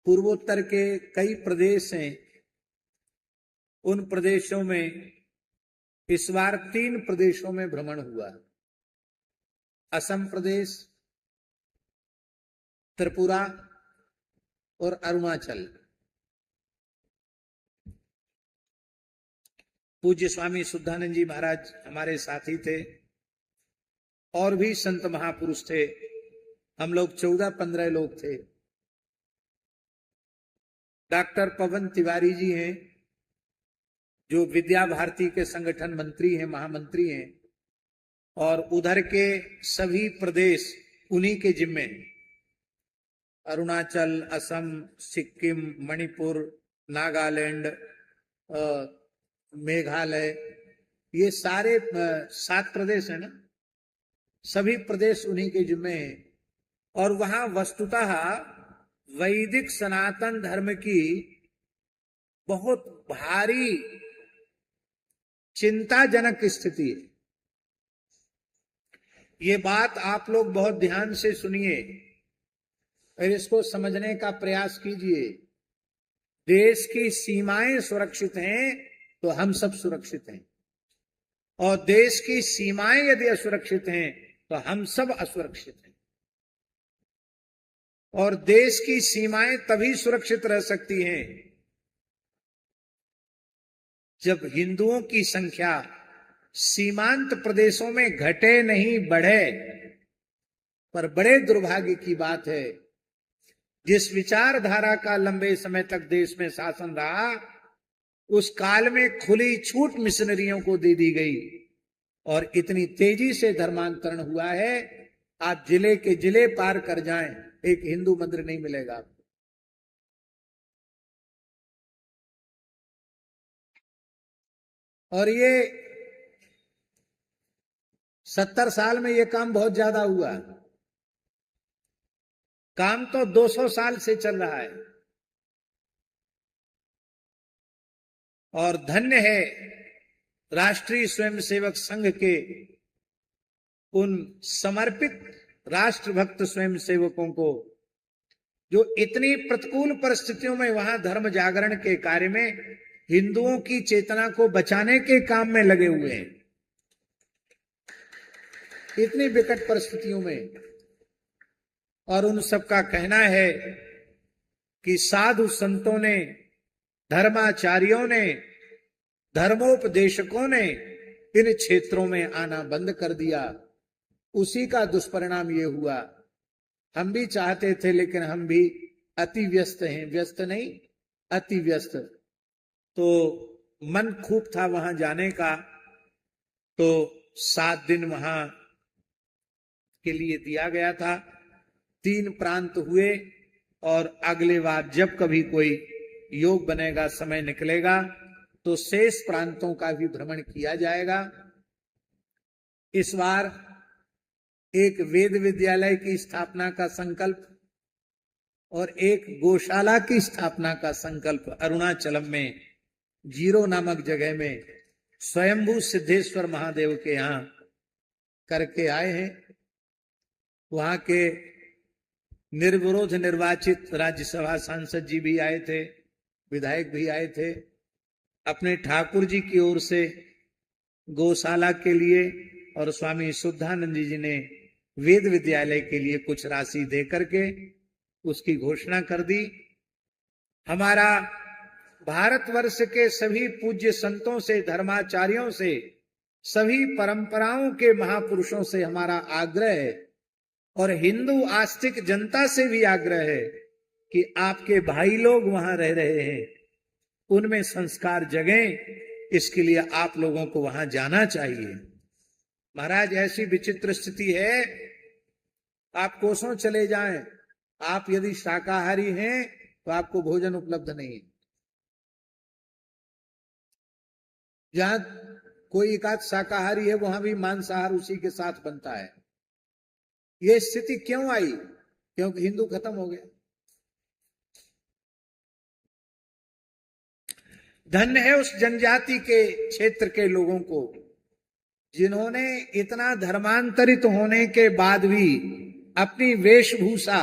पूर्वोत्तर के कई प्रदेश हैं, उन प्रदेशों में इस बार 3 प्रदेशों में भ्रमण हुआ। असम प्रदेश, त्रिपुरा और अरुणाचल। पूज्य स्वामी शुद्धानंद जी महाराज हमारे साथी थे और भी संत महापुरुष थे। हम लोग 14-15 लोग थे। डॉक्टर पवन तिवारी जी हैं जो विद्या भारती के संगठन मंत्री हैं, महामंत्री हैं, और उधर के सभी प्रदेश उन्हीं के जिम्मे हैं। अरुणाचल, असम, सिक्किम, मणिपुर, नागालैंड, मेघालय, ये सारे 7 प्रदेश है ना, सभी प्रदेश उन्हीं के जिम्मे हैं। और वहां वस्तुतः वैदिक सनातन धर्म की बहुत भारी चिंताजनक स्थिति है। ये बात आप लोग बहुत ध्यान से सुनिए और इसको समझने का प्रयास कीजिए। देश की सीमाएं सुरक्षित हैं तो हम सब सुरक्षित हैं, और देश की सीमाएं यदि असुरक्षित हैं तो हम सब असुरक्षित हैं। और देश की सीमाएं तभी सुरक्षित रह सकती हैं जब हिंदुओं की संख्या सीमांत प्रदेशों में घटे नहीं बढ़े। पर बड़े दुर्भाग्य की बात है, जिस विचारधारा का लंबे समय तक देश में शासन रहा, उस काल में खुली छूट मिशनरियों को दे दी गई और इतनी तेजी से धर्मांतरण हुआ है, आप जिले के जिले पार कर जाएं, एक हिंदू मंदिर नहीं मिलेगा। और ये 70 साल में ये काम बहुत ज्यादा हुआ। काम तो 200 साल से चल रहा है। और धन्य है राष्ट्रीय स्वयंसेवक संघ के उन समर्पित राष्ट्रभक्त स्वयंसेवकों को, जो इतनी प्रतिकूल परिस्थितियों में वहां धर्म जागरण के कार्य में हिंदुओं की चेतना को बचाने के काम में लगे हुए हैं, इतनी विकट परिस्थितियों में। और उन सबका कहना है कि साधु संतों ने, धर्माचार्यों ने, धर्मोपदेशकों ने इन क्षेत्रों में आना बंद कर दिया। उसी का दुष्परिणाम ये हुआ। हम भी चाहते थे, लेकिन हम भी अति व्यस्त हैं, व्यस्त नहीं अति व्यस्त। तो मन खूब था वहां जाने का, तो 7 दिन वहां के लिए दिया गया था। 3 प्रांत हुए, और अगले बार जब कभी कोई योग बनेगा, समय निकलेगा, तो शेष प्रांतों का भी भ्रमण किया जाएगा। इस बार एक वेद विद्यालय की स्थापना का संकल्प और एक गौशाला की स्थापना का संकल्प अरुणाचलम में जीरो नामक जगह में स्वयंभू सिद्धेश्वर महादेव के यहां करके आए हैं। वहां के निर्विरोध निर्वाचित राज्यसभा सांसद जी भी आए थे, विधायक भी आए थे। अपने ठाकुर जी की ओर से गौशाला के लिए और स्वामी शुद्धानंद जी ने वेद विद्यालय के लिए कुछ राशि दे करके उसकी घोषणा कर दी। हमारा भारतवर्ष के सभी पूज्य संतों से, धर्माचार्यों से, सभी परंपराओं के महापुरुषों से हमारा आग्रह है, और हिंदू आस्तिक जनता से भी आग्रह है कि आपके भाई लोग वहां रह रहे हैं, उनमें संस्कार जगें। इसके लिए आप लोगों को वहां जाना चाहिए। महाराज, ऐसी विचित्र स्थिति है, आप कोसों चले जाएं, आप यदि शाकाहारी हैं तो आपको भोजन उपलब्ध नहीं है। जहां कोई एकाध शाकाहारी है, वहां भी मांसाहार उसी के साथ बनता है। ये स्थिति क्यों आई? क्योंकि हिंदू खत्म हो गया। धन्य है उस जनजाति के क्षेत्र के लोगों को जिन्होंने इतना धर्मांतरित होने के बाद भी अपनी वेशभूषा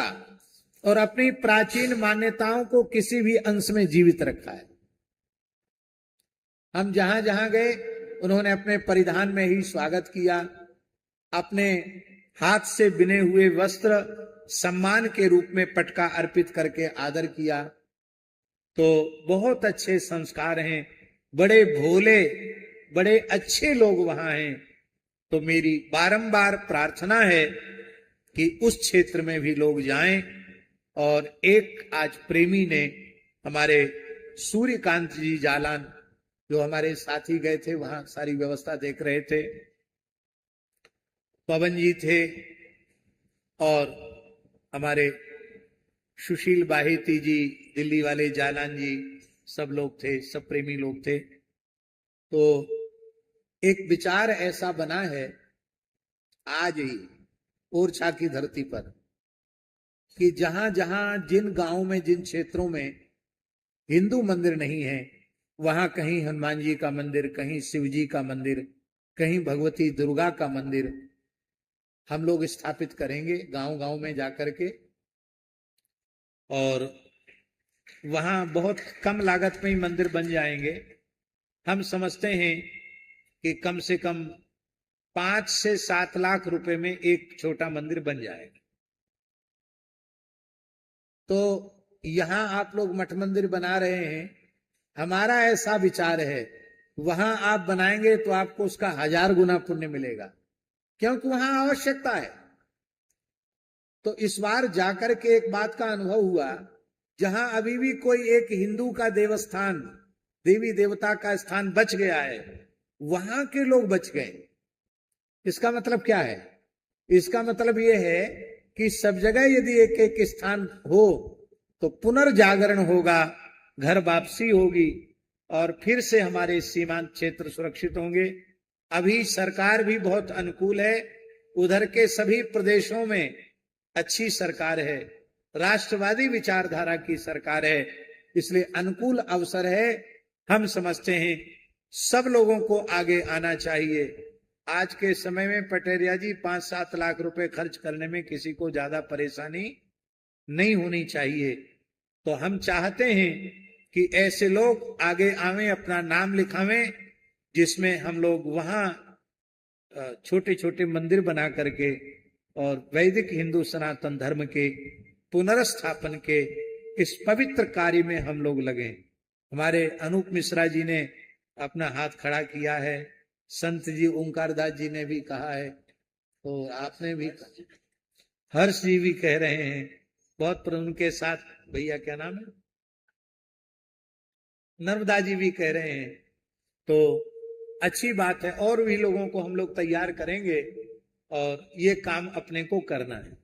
और अपनी प्राचीन मान्यताओं को किसी भी अंश में जीवित रखा है। हम जहां जहां गए उन्होंने अपने परिधान में ही स्वागत किया, अपने हाथ से बिने हुए वस्त्र सम्मान के रूप में पटका अर्पित करके आदर किया। तो बहुत अच्छे संस्कार हैं, बड़े भोले बड़े अच्छे लोग वहां हैं। तो मेरी बारंबार प्रार्थना है कि उस क्षेत्र में भी लोग जाएं। और एक आज प्रेमी ने, हमारे सूर्यकांत जी जालान जो हमारे साथी गए थे, वहां सारी व्यवस्था देख रहे थे, पवन जी थे और हमारे सुशील बाहेती जी, दिल्ली वाले जालान जी, सब लोग थे, सब प्रेमी लोग थे। तो एक विचार ऐसा बना है आज ही ओरछा की धरती पर कि जहां जहां जिन गांवों में, जिन क्षेत्रों में हिंदू मंदिर नहीं है, वहां कहीं हनुमान जी का मंदिर, कहीं शिव जी का मंदिर, कहीं भगवती दुर्गा का मंदिर हम लोग स्थापित करेंगे गांव गांव में जाकर के। और वहां बहुत कम लागत में ही मंदिर बन जाएंगे। हम समझते हैं कि कम से कम 5 से 7 लाख रुपए में एक छोटा मंदिर बन जाएगा। तो यहां आप लोग मठ मंदिर बना रहे हैं, हमारा ऐसा विचार है वहां आप बनाएंगे तो आपको उसका 1000 गुना पुण्य मिलेगा, क्योंकि वहां आवश्यकता है। तो इस बार जाकर के एक बात का अनुभव हुआ, जहां अभी भी कोई एक हिंदू का देवस्थान, देवी देवता का स्थान बच गया है, वहां के लोग बच गए। इसका मतलब क्या है? इसका मतलब यह है कि सब जगह यदि एक एक स्थान हो तो पुनर्जागरण होगा, घर वापसी होगी और फिर से हमारे सीमांत क्षेत्र सुरक्षित होंगे। अभी सरकार भी बहुत अनुकूल है, उधर के सभी प्रदेशों में अच्छी सरकार है, राष्ट्रवादी विचारधारा की सरकार है, इसलिए अनुकूल अवसर है। हम समझते हैं सब लोगों को आगे आना चाहिए। आज के समय में पटेरिया जी 5-7 लाख रुपए खर्च करने में किसी को ज्यादा परेशानी नहीं होनी चाहिए। तो हम चाहते हैं कि ऐसे लोग आगे आवें, अपना नाम लिखावें, जिसमें हम लोग वहां छोटे छोटे मंदिर बना करके और वैदिक हिंदू सनातन धर्म के पुनर्स्थापन के इस पवित्र कार्य में हम लोग लगे। हमारे अनूप मिश्रा जी ने अपना हाथ खड़ा किया है, संत जी ओंकार दास जी ने भी कहा है, तो आपने भी, हर्ष जी भी कह रहे हैं बहुत, पर उनके साथ भैया क्या नाम है, नर्मदा जी भी कह रहे हैं। तो अच्छी बात है, और भी लोगों को हम लोग तैयार करेंगे और ये काम अपने को करना है।